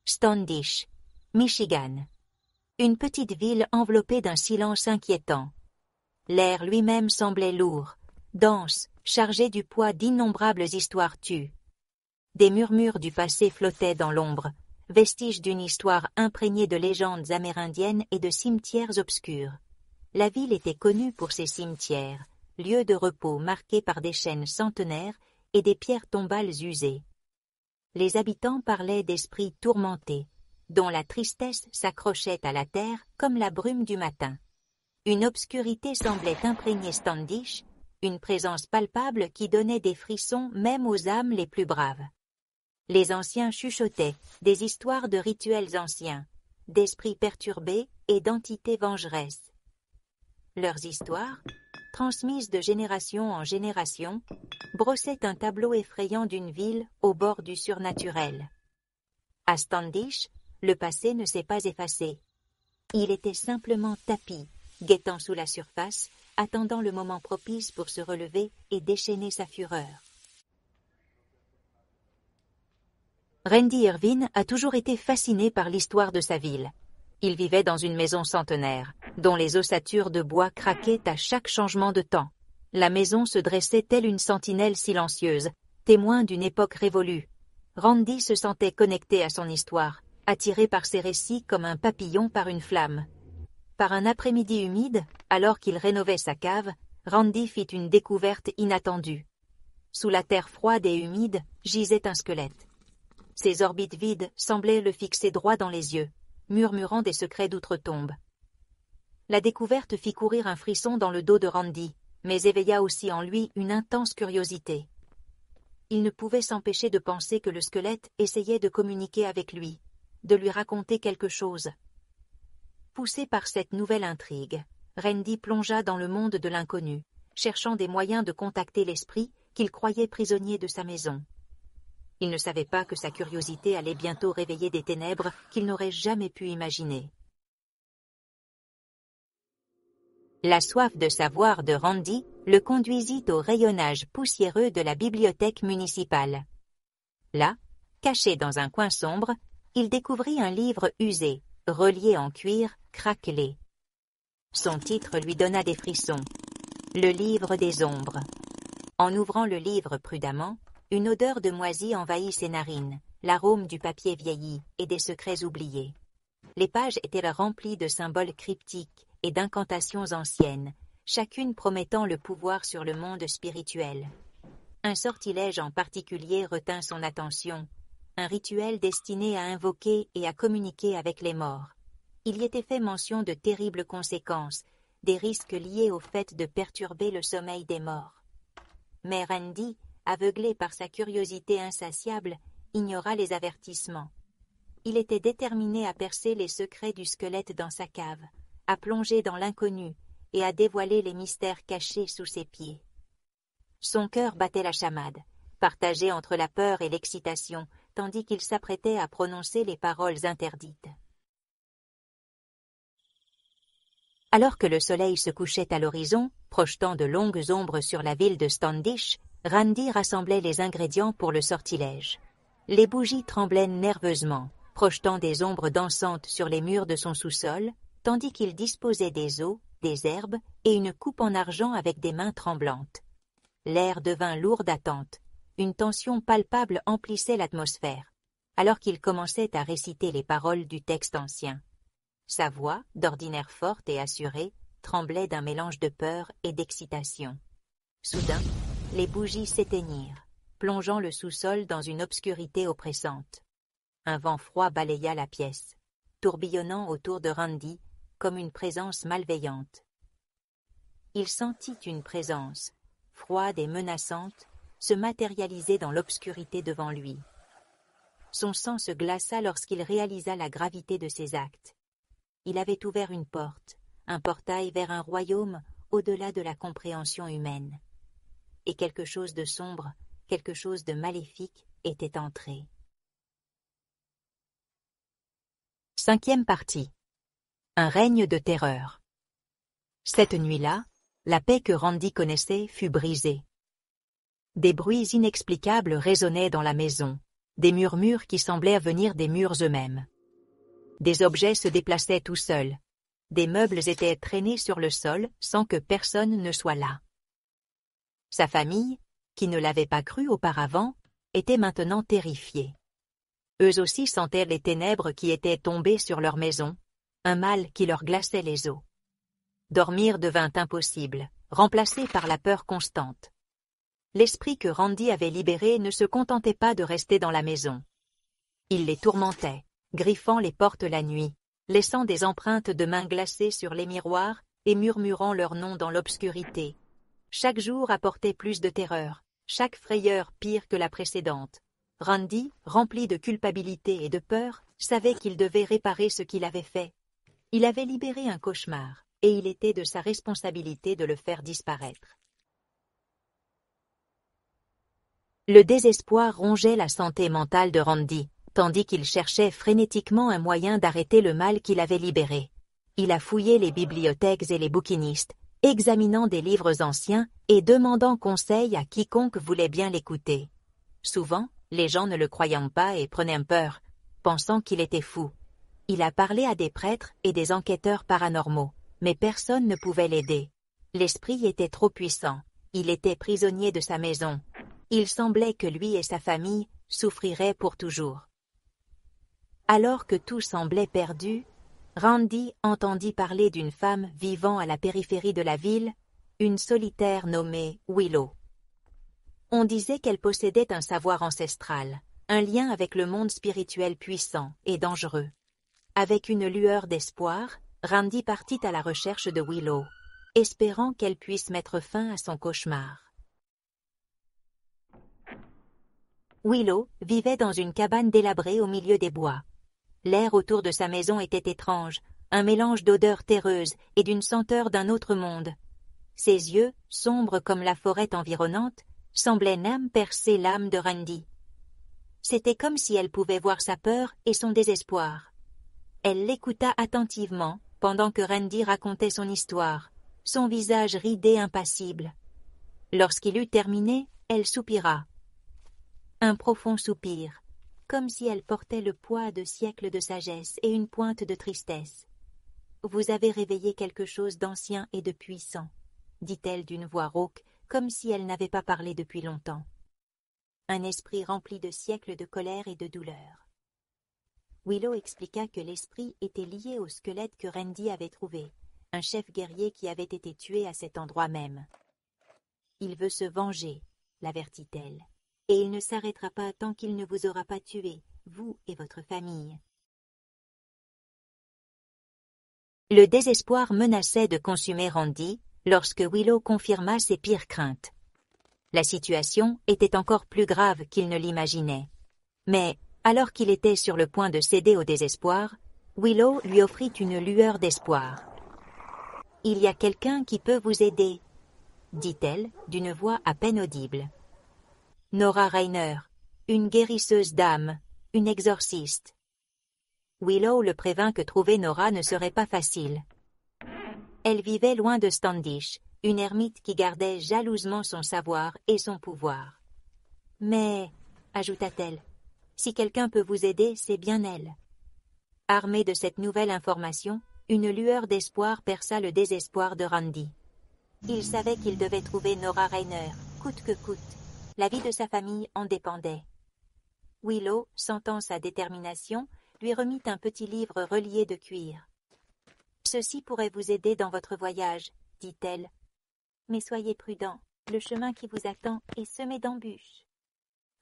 Standish, Michigan. Une petite ville enveloppée d'un silence inquiétant. L'air lui-même semblait lourd, dense, chargé du poids d'innombrables histoires tues. Des murmures du passé flottaient dans l'ombre, vestiges d'une histoire imprégnée de légendes amérindiennes et de cimetières obscurs. La ville était connue pour ses cimetières, lieux de repos marqués par des chênes centenaires et des pierres tombales usées. Les habitants parlaient d'esprits tourmentés, dont la tristesse s'accrochait à la terre comme la brume du matin. Une obscurité semblait imprégner Standish, une présence palpable qui donnait des frissons même aux âmes les plus braves. Les anciens chuchotaient des histoires de rituels anciens, d'esprits perturbés et d'entités vengeresses. Leurs histoires, transmises de génération en génération, brossaient un tableau effrayant d'une ville au bord du surnaturel. À Standish, le passé ne s'est pas effacé. Il était simplement tapi, guettant sous la surface, attendant le moment propice pour se relever et déchaîner sa fureur. Randy Irvine a toujours été fasciné par l'histoire de sa ville. Il vivait dans une maison centenaire, dont les ossatures de bois craquaient à chaque changement de temps. La maison se dressait telle une sentinelle silencieuse, témoin d'une époque révolue. Randy se sentait connecté à son histoire, attiré par ses récits comme un papillon par une flamme. Par un après-midi humide, alors qu'il rénovait sa cave, Randy fit une découverte inattendue. Sous la terre froide et humide gisait un squelette. Ses orbites vides semblaient le fixer droit dans les yeux, murmurant des secrets d'outre-tombe. La découverte fit courir un frisson dans le dos de Randy, mais éveilla aussi en lui une intense curiosité. Il ne pouvait s'empêcher de penser que le squelette essayait de communiquer avec lui, de lui raconter quelque chose. Poussé par cette nouvelle intrigue, Randy plongea dans le monde de l'inconnu, cherchant des moyens de contacter l'esprit qu'il croyait prisonnier de sa maison. Il ne savait pas que sa curiosité allait bientôt réveiller des ténèbres qu'il n'aurait jamais pu imaginer. La soif de savoir de Randy le conduisit au rayonnage poussiéreux de la bibliothèque municipale. Là, caché dans un coin sombre, il découvrit un livre usé, relié en cuir, craquelé. Son titre lui donna des frissons. Le livre des ombres. En ouvrant le livre prudemment, une odeur de moisi envahit ses narines, l'arôme du papier vieilli et des secrets oubliés. Les pages étaient remplies de symboles cryptiques et d'incantations anciennes, chacune promettant le pouvoir sur le monde spirituel. Un sortilège en particulier retint son attention, un rituel destiné à invoquer et à communiquer avec les morts. Il y était fait mention de terribles conséquences, des risques liés au fait de perturber le sommeil des morts. Mais Randy, aveuglé par sa curiosité insatiable, ignora les avertissements. Il était déterminé à percer les secrets du squelette dans sa cave, à plonger dans l'inconnu et à dévoiler les mystères cachés sous ses pieds. Son cœur battait la chamade, partagé entre la peur et l'excitation, tandis qu'il s'apprêtait à prononcer les paroles interdites. Alors que le soleil se couchait à l'horizon, projetant de longues ombres sur la ville de Standish, Randy rassemblait les ingrédients pour le sortilège. Les bougies tremblaient nerveusement, projetant des ombres dansantes sur les murs de son sous-sol, tandis qu'il disposait des os, des herbes et une coupe en argent avec des mains tremblantes. L'air devint lourd d'attente. Une tension palpable emplissait l'atmosphère, alors qu'il commençait à réciter les paroles du texte ancien. Sa voix, d'ordinaire forte et assurée, tremblait d'un mélange de peur et d'excitation. Soudain, les bougies s'éteignirent, plongeant le sous-sol dans une obscurité oppressante. Un vent froid balaya la pièce, tourbillonnant autour de Randy comme une présence malveillante. Il sentit une présence, froide et menaçante, se matérialiser dans l'obscurité devant lui. Son sang se glaça lorsqu'il réalisa la gravité de ses actes. Il avait ouvert une porte, un portail vers un royaume au-delà de la compréhension humaine. Et quelque chose de sombre, quelque chose de maléfique était entré. 5e partie. Un règne de terreur. Cette nuit-là, la paix que Randy connaissait fut brisée. Des bruits inexplicables résonnaient dans la maison, des murmures qui semblaient venir des murs eux-mêmes. Des objets se déplaçaient tout seuls. Des meubles étaient traînés sur le sol sans que personne ne soit là. Sa famille, qui ne l'avait pas cru auparavant, était maintenant terrifiée. Eux aussi sentaient les ténèbres qui étaient tombées sur leur maison, un mal qui leur glaçait les os. Dormir devint impossible, remplacé par la peur constante. L'esprit que Randy avait libéré ne se contentait pas de rester dans la maison. Il les tourmentait, griffant les portes la nuit, laissant des empreintes de mains glacées sur les miroirs et murmurant leurs noms dans l'obscurité. Chaque jour apportait plus de terreur, chaque frayeur pire que la précédente. Randy, rempli de culpabilité et de peur, savait qu'il devait réparer ce qu'il avait fait. Il avait libéré un cauchemar, et il était de sa responsabilité de le faire disparaître. Le désespoir rongeait la santé mentale de Randy, tandis qu'il cherchait frénétiquement un moyen d'arrêter le mal qu'il avait libéré. Il a fouillé les bibliothèques et les bouquinistes, examinant des livres anciens et demandant conseil à quiconque voulait bien l'écouter. Souvent, les gens ne le croyant pas et prenaient peur, pensant qu'il était fou. Il a parlé à des prêtres et des enquêteurs paranormaux, mais personne ne pouvait l'aider. L'esprit était trop puissant, il était prisonnier de sa maison. Il semblait que lui et sa famille souffriraient pour toujours. Alors que tout semblait perdu, Randy entendit parler d'une femme vivant à la périphérie de la ville, une solitaire nommée Willow. On disait qu'elle possédait un savoir ancestral, un lien avec le monde spirituel puissant et dangereux. Avec une lueur d'espoir, Randy partit à la recherche de Willow, espérant qu'elle puisse mettre fin à son cauchemar. Willow vivait dans une cabane délabrée au milieu des bois. L'air autour de sa maison était étrange, un mélange d'odeurs terreuses et d'une senteur d'un autre monde. Ses yeux, sombres comme la forêt environnante, semblaient même percer l'âme de Randy. C'était comme si elle pouvait voir sa peur et son désespoir. Elle l'écouta attentivement pendant que Randy racontait son histoire, son visage ridé impassible. Lorsqu'il eut terminé, elle soupira. Un profond soupir, comme si elle portait le poids de siècles de sagesse et une pointe de tristesse. « Vous avez réveillé quelque chose d'ancien et de puissant », dit-elle d'une voix rauque, comme si elle n'avait pas parlé depuis longtemps. Un esprit rempli de siècles de colère et de douleur. Willow expliqua que l'esprit était lié au squelette que Randy avait trouvé, un chef guerrier qui avait été tué à cet endroit même. « Il veut se venger », l'avertit-elle, « et il ne s'arrêtera pas tant qu'il ne vous aura pas tué, vous et votre famille. » Le désespoir menaçait de consumer Randy lorsque Willow confirma ses pires craintes. La situation était encore plus grave qu'il ne l'imaginait. Mais, alors qu'il était sur le point de céder au désespoir, Willow lui offrit une lueur d'espoir. « Il y a quelqu'un qui peut vous aider, » dit-elle d'une voix à peine audible. « Nora Rainer, une guérisseuse d'âme, une exorciste. » Willow le prévint que trouver Nora ne serait pas facile. Elle vivait loin de Standish, une ermite qui gardait jalousement son savoir et son pouvoir. « Mais, » ajouta-t-elle, « si quelqu'un peut vous aider, c'est bien elle. » Armé de cette nouvelle information, une lueur d'espoir perça le désespoir de Randy. Il savait qu'il devait trouver Nora Rainer, coûte que coûte. La vie de sa famille en dépendait. Willow, sentant sa détermination, lui remit un petit livre relié de cuir. « Ceci pourrait vous aider dans votre voyage, » dit-elle. « Mais soyez prudent, le chemin qui vous attend est semé d'embûches.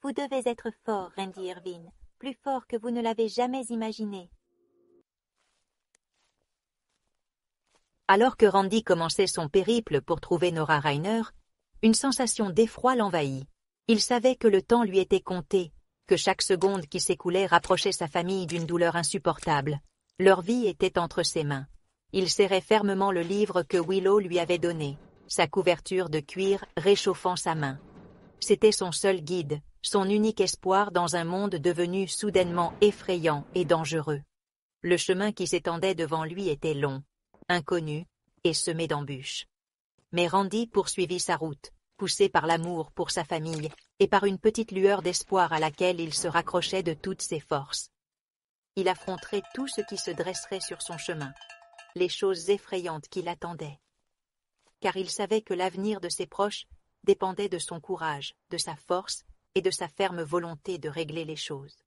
Vous devez être fort, Randy Irvine, plus fort que vous ne l'avez jamais imaginé. » Alors que Randy commençait son périple pour trouver Nora Rainer, une sensation d'effroi l'envahit. Il savait que le temps lui était compté, que chaque seconde qui s'écoulait rapprochait sa famille d'une douleur insupportable. Leur vie était entre ses mains. Il serrait fermement le livre que Willow lui avait donné, sa couverture de cuir réchauffant sa main. C'était son seul guide, son unique espoir dans un monde devenu soudainement effrayant et dangereux. Le chemin qui s'étendait devant lui était long, inconnu et semé d'embûches. Mais Randy poursuivit sa route, poussé par l'amour pour sa famille et par une petite lueur d'espoir à laquelle il se raccrochait de toutes ses forces. Il affronterait tout ce qui se dresserait sur son chemin, les choses effrayantes qui l'attendaient. Car il savait que l'avenir de ses proches dépendait de son courage, de sa force et de sa ferme volonté de régler les choses.